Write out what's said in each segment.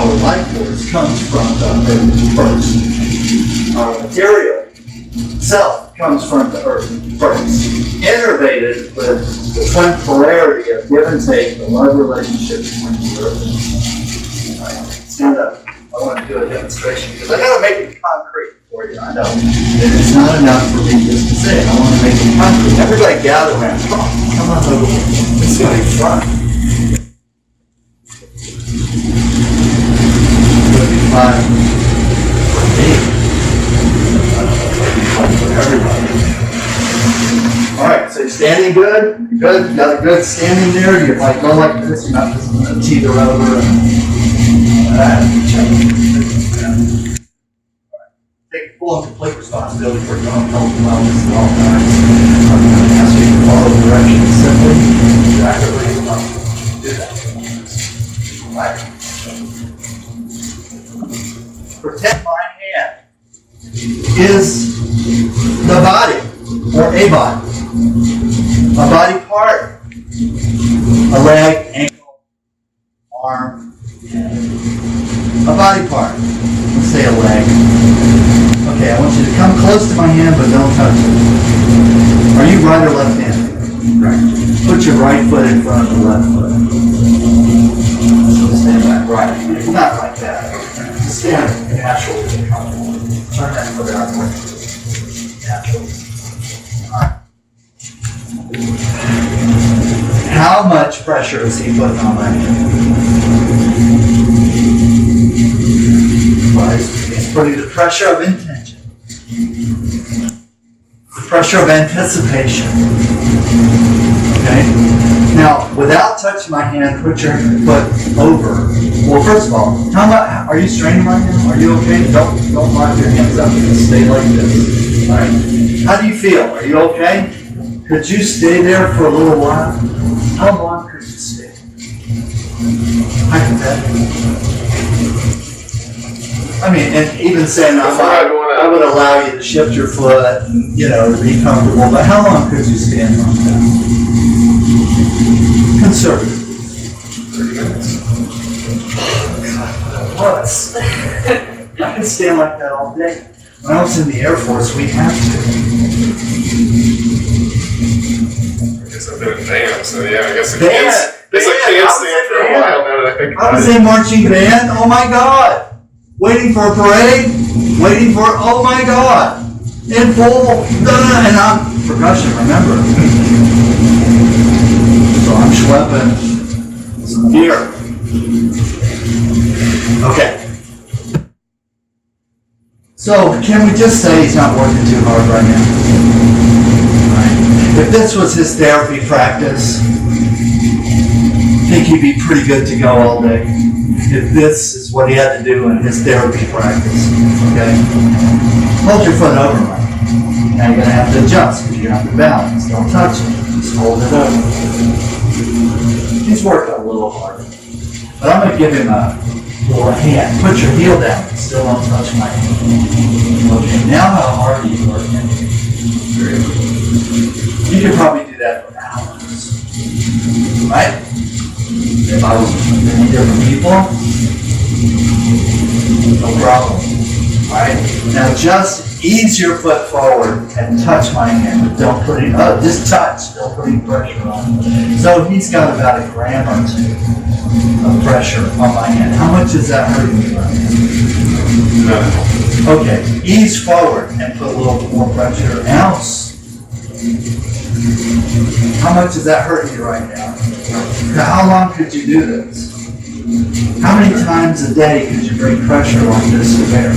our life force comes from the earth first. Our material itself comes from the earth first. Innervated with the temporarity of give and take, the love relationship between the earth and the right. Stand up. I want to do a demonstration because I got to make it concrete for you. I know. It's not enough for me just to say it. I want to make it concrete. Everybody gather around. Come on over here. It's going to be fun. It's going to be fun for me. It'll be fun for everybody. All right, so you're standing good? You're good? You got a good standing there? You're like, go like this. You're not just going to teeter over and take full and complete responsibility for your own health and wellness at all times. I'm going to ask you to follow directions simply, accurately, and do that. Right. Protect my hand is the body or a body. A body part. A leg, ankle, arm. A body part. Let's say a leg. Okay, I want you to come close to my hand, but don't touch it. Are you right or left-handed? Right. Put your right foot in front of the left foot. So stand back right. Not like that. Just stand naturally. Turn that foot out. Naturally. All right. How much pressure is he putting on my hand? He's putting the pressure of intention, the pressure of anticipation. Okay? Now, without touching my hand, put your foot over. Well, first of all, how about, are you straining right now? Are you okay? Don't lock your hands up. Stay like this. All right? How do you feel? Are you okay? Could you stay there for a little while? How long could you stay? Hypothetically. I mean, and even saying I would allow you to shift your foot and, to be comfortable, but how long could you stand like that? Conservative. 30 minutes. Plus, I can stand like that all day. When I was in the Air Force, we had to. I guess I've been in band, so yeah, I guess I Band. can't stand for a while now that I think I was in marching band. Oh my God. Waiting for a parade, waiting for, oh my God, in full, and I'm percussion, remember. So I'm schlepping some gear. Okay. So can we just say he's not working too hard right now? Right. If this was his therapy practice, I think he'd be pretty good to go all day. If this is what he had to do in his therapy practice, okay? Hold your foot over, Mike. Now you're going to have to adjust because you have to balance. Don't touch it. Just hold it over. He's working a little hard. But I'm going to give him a little hand. Put your heel down. Still don't touch my hand. Okay, now how hard are you working? You could probably do that for hours. Right? If I was with many different people, no problem. Right? Now just ease your foot forward and touch my hand, but don't put it, just touch, don't put any pressure on it. So he's got about a gram or two of pressure on my hand. How much is that hurting me right now? No. Okay, ease forward and put a little more pressure. Ounce. How much is that hurting you right now? Now, how long could you do this? How many times a day could you bring pressure like this to bear?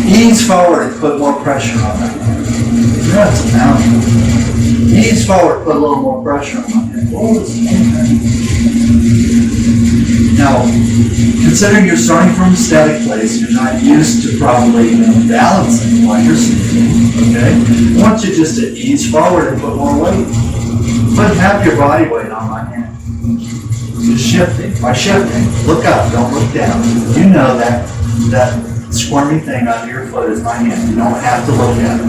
Ease forward and put more pressure on that hand. That's a mountain. Ease forward, put a little more pressure on my hand. Now, considering you're starting from a static place, you're not used to probably balancing while you're sleeping, okay? I want you just to ease forward and put more weight. Put half your body weight on my hand. Just shifting. By shifting, look up, don't look down. You know that squirmy thing under your foot is my hand. You don't have to look at it.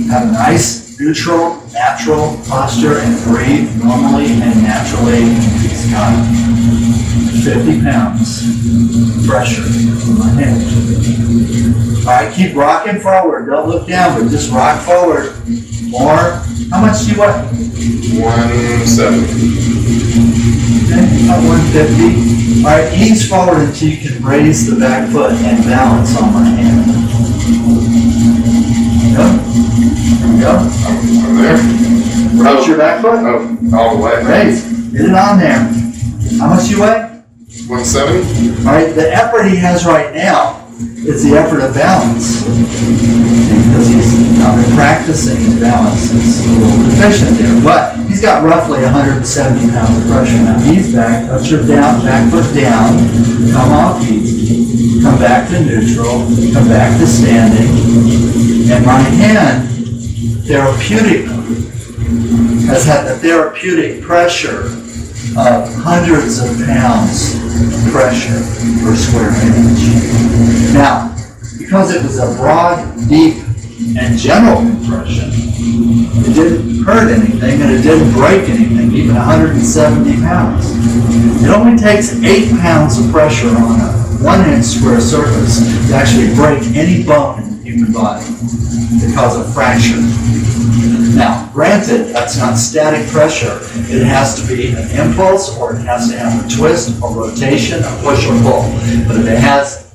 Have a nice, neutral, natural posture and breathe normally and naturally. He's got 50 pounds pressure on my hand. All right, keep rocking forward. Don't look down, but just rock forward. More. How much do you weigh? 170. Okay, about 150. All right, ease forward until you can raise the back foot and balance on my hand. Go. Go. I'm there. Raise your back foot. Oh, all the way. Raise. Get it on there. How much do you weigh? 170. All right, the effort he has right now is the effort of balance. Because he's not been practicing his balance. He's a little deficient there. But he's got roughly 170 pounds of pressure. Now he's back, touch your down, back foot down, come off easy, come back to neutral, come back to standing. And my hand, therapeutic, has had the therapeutic pressure of hundreds of pounds pressure per square inch. Now, because it was a broad, deep, and general compression, it didn't hurt anything and it didn't break anything, even 170 pounds. It only takes 8 pounds of pressure on a 1 inch square surface to actually break any bone in the human body to cause a fracture. Now, granted, that's not static pressure. It has to be an impulse, or it has to have a twist, or rotation, a push or pull. But if it has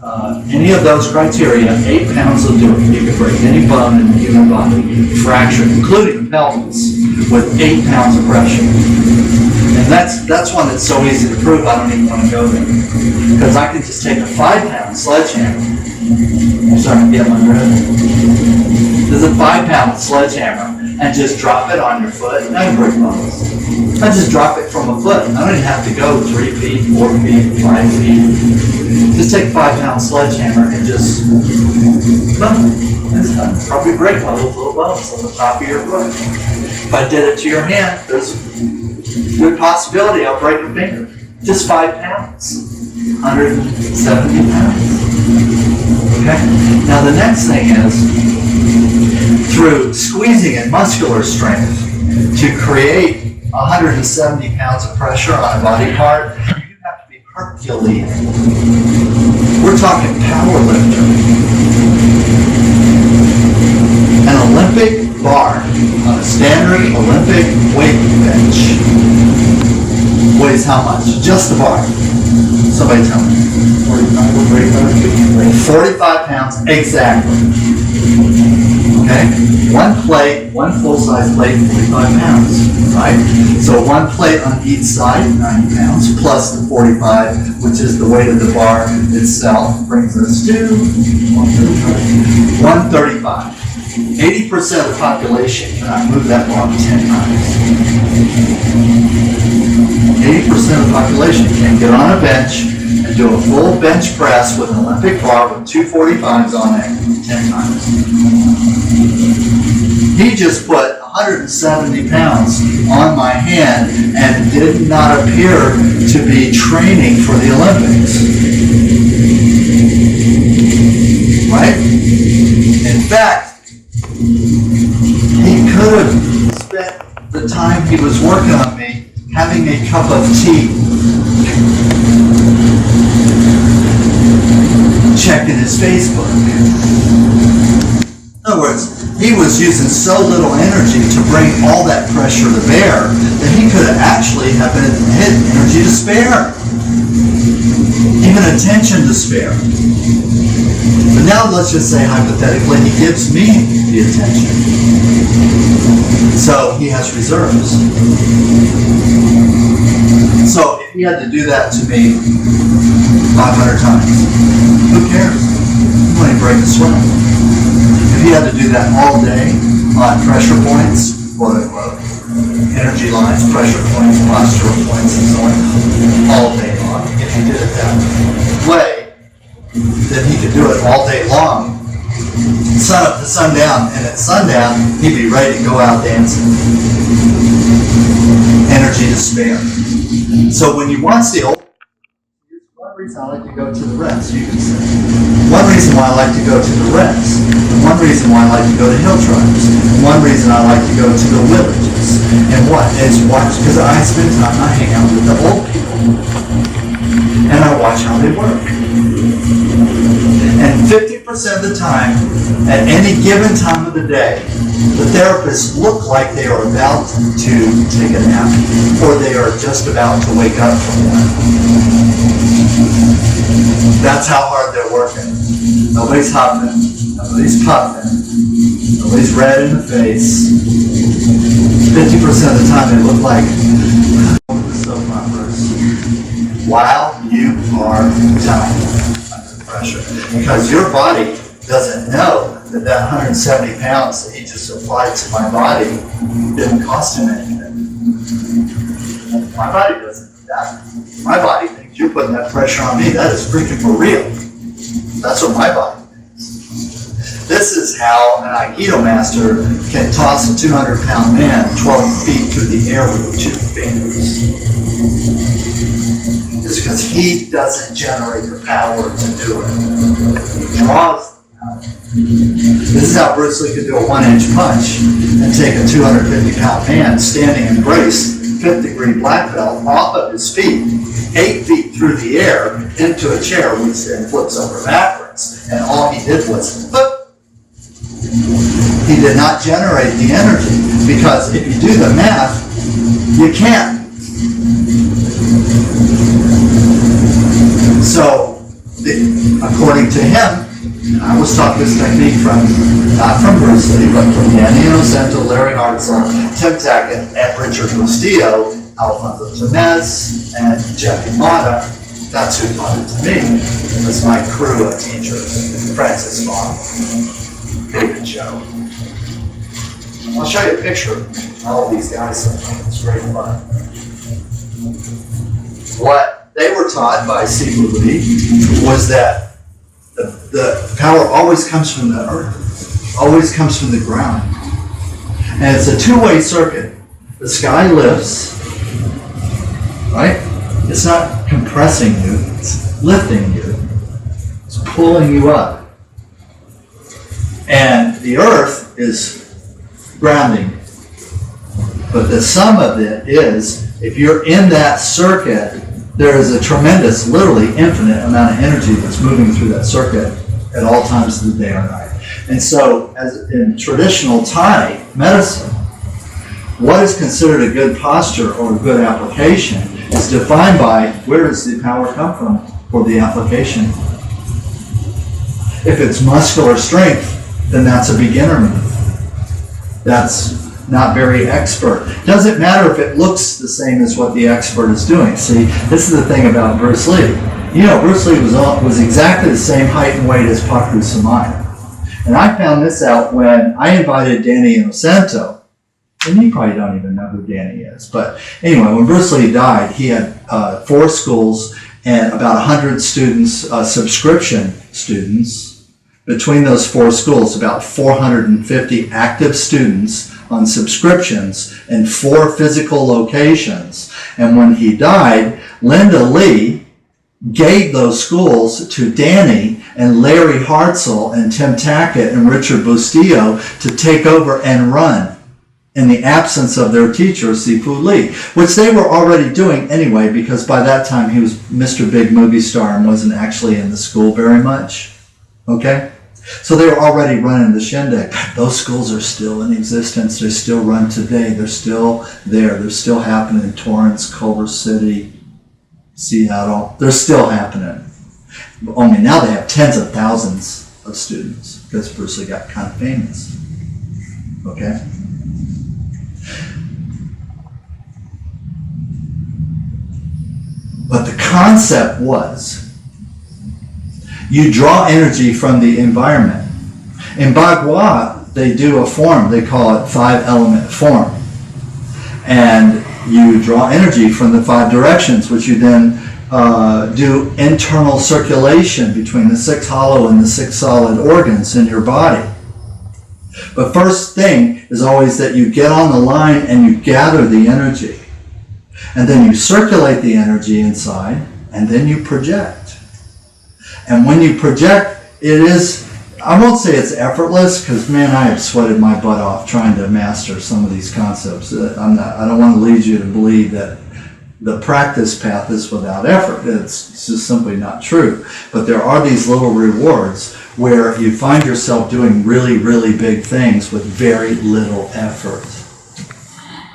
any of those criteria, 8 pounds will do it. You can break any bone in the human body, fracture, including the pelvis, with 8 pounds of pressure. And that's one that's so easy to prove, I don't even want to go there. Because I can just take a 5-pound sledgehammer. I'm starting to get my breath. There's a 5-pound sledgehammer, and just drop it on your foot. I can break bones. I just drop it from a foot. I don't even have to go 3 feet, 4 feet, 5 feet. Just take a 5-pound sledgehammer and just, boom, it's done. Probably break one of those little bones on the top of your foot. If I did it to your hand, there's a good possibility I'll break a finger. Just 5 pounds, 170 pounds. Okay? Now the next thing is, through squeezing and muscular strength to create 170 pounds of pressure on a body part, you have to be Herculean. We're talking power lifter. An Olympic bar on a standard Olympic weight bench weighs how much? Just the bar. Somebody tell me. 45 pounds exactly. Okay? One plate, one full-size plate, 45 pounds, right? So one plate on each side, 90 pounds, plus the 45, which is the weight of the bar itself, brings us to 135. 80% of the population cannot move that bar 10 times. 80% of the population can get on a bench and do a full bench press with an Olympic bar with 2 45s on it 10 times. He just put 170 pounds on my hand and did not appear to be training for the Olympics. Right? In fact, he could have spent the time he was working on me having a cup of tea, checking his Facebook. In other words, he was using so little energy to bring all that pressure to bear that he could have actually had energy to spare, even attention to spare. But now let's just say hypothetically he gives me the attention. So he has reserves. So if he had to do that to me 500 times, who cares? He won't break a sweat. If he had to do that all day on pressure points, quote unquote, energy lines, pressure points, postural points, and so on, all day long, if he did it that way, then he could do it all day long, sun up to sundown, and at sundown, he'd be ready to go out dancing. Energy to spare. So when you watch the old, here's one reason I like to go to the rest, you can say. One reason why I like to go to the rest. One reason why I like to go to hill tribes. One reason I like to go to the villages. And what is watch, because I spend time, I hang out with the old people. And I watch how they work. And 50% of the time, at any given time of the day, the therapists look like they are about to take a nap, or they are just about to wake up from one. That's how hard they're working. Nobody's huffing, nobody's puffing, nobody's red in the face. 50% of the time they look like soap operas while you are dying under pressure. Because your body doesn't know that 170 pounds that he just applied to my body didn't cost him anything. My body doesn't do that. My body thinks you're putting that pressure on me. That is freaking for real. That's what my body thinks. This is how an Aikido master can toss a 200-pound man 12 feet through the air with 2 fingers. It's because he doesn't generate the power to do it. He draws the power. This is how Bruce Lee could do a 1-inch punch and take a 250-pound man standing in brace, 5th-degree black belt, off of his feet, 8 feet through the air, into a chair, which then flips over backwards. And all he did was, boop. He did not generate the energy, because if you do the math, you can't. So, according to him, and I was taught this technique not from Bruce Lee, but from Danny Inosanto, Larry Hartzell, Tim Tackett, and Richard Bustillo, Alfonso Jimenez, and Jeffy Mata. That's who taught it to me. That's my crew of teachers. Francis Vaughn, David Joe. I'll show you a picture of all of these guys sometime. It's great fun. What they were taught by Sifu Lee was that the power always comes from the earth, always comes from the ground. And it's a two-way circuit. The sky lifts, right? It's not compressing you, it's lifting you. It's pulling you up. And the earth is grounding. But the sum of it is, if you're in that circuit, there is a tremendous, literally infinite amount of energy that's moving through that circuit at all times of the day or night. And so, as in traditional Thai medicine, what is considered a good posture or a good application is defined by where does the power come from for the application. If it's muscular strength, then that's a beginner move. That's not very expert. Doesn't matter if it looks the same as what the expert is doing. See, this is the thing about Bruce Lee. You know, Bruce Lee was exactly the same height and weight as Paku Samaya. And I found this out when I invited Danny Inosanto. And you probably don't even know who Danny is. But anyway, when Bruce Lee died, he had 4 schools and about 100 students, subscription students. Between those 4 schools, about 450 active students on subscriptions in 4 physical locations. And when he died, Linda Lee gave those schools to Danny and Larry Hartzell and Tim Tackett and Richard Bustillo to take over and run in the absence of their teacher, Sifu Lee, which they were already doing anyway, because by that time he was Mr. Big Movie Star and wasn't actually in the school very much. Okay? So they were already running the shindig. Those schools are still in existence. They still run today. They're still there. They're still happening in Torrance, Culver City, Seattle. They're still happening. Only now they have tens of thousands of students because Bruce Lee got kind of famous. Okay? But the concept was, you draw energy from the environment. In Bagua, they do a form, they call it 5-element form. And you draw energy from the 5 directions, which you then do internal circulation between the 6 hollow and the 6 solid organs in your body. But first thing is always that you get on the line and you gather the energy. And then you circulate the energy inside, and then you project. And when you project, it is, I won't say it's effortless, because man, I have sweated my butt off trying to master some of these concepts. I don't want to lead you to believe that the practice path is without effort. It's just simply not true. But there are these little rewards where you find yourself doing really, really big things with very little effort.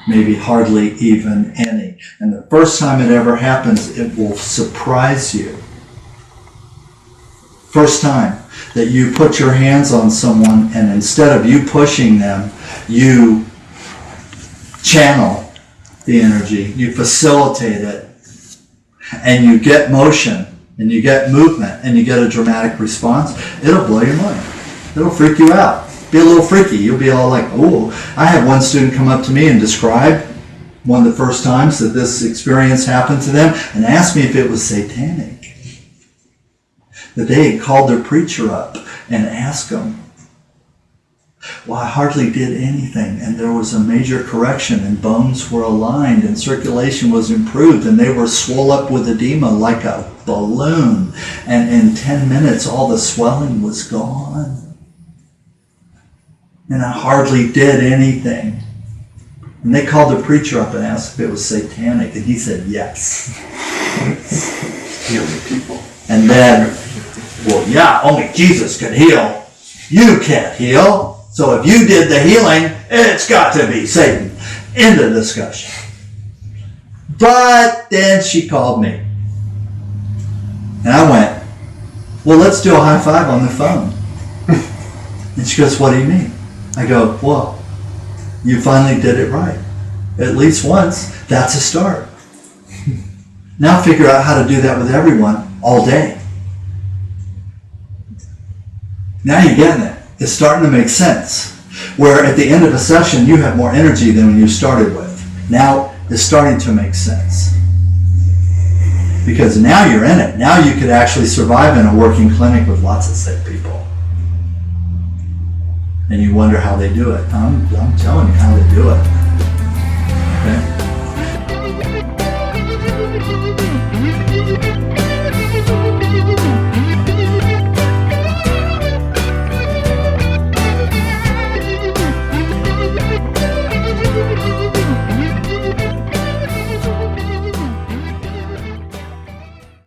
Maybe hardly even any. And the first time it ever happens, it will surprise you. First time that you put your hands on someone and instead of you pushing them, you channel the energy, you facilitate it, and you get motion, and you get movement, and you get a dramatic response, it'll blow your mind. It'll freak you out. Be a little freaky. You'll be all like, oh. I had one student come up to me and describe one of the first times that this experience happened to them and asked me if it was satanic. That they had called their preacher up and asked him. Well, I hardly did anything, and there was a major correction, and bones were aligned, and circulation was improved, and they were swole up with edema like a balloon, and in 10 minutes all the swelling was gone. And I hardly did anything. And they called the preacher up and asked if it was satanic, and he said yes. Healing people. And then, well, yeah, only Jesus can heal. You can't heal. So if you did the healing, it's got to be Satan. End of discussion. But then she called me. And I went, well, let's do a high five on the phone. And she goes, what do you mean? I go, well, you finally did it right. At least once. That's a start. Now figure out how to do that with everyone all day. Now you're getting it. It's starting to make sense. Where at the end of a session, you have more energy than when you started with. Now it's starting to make sense. Because now you're in it. Now you could actually survive in a working clinic with lots of sick people. And you wonder how they do it. I'm telling you how they do it.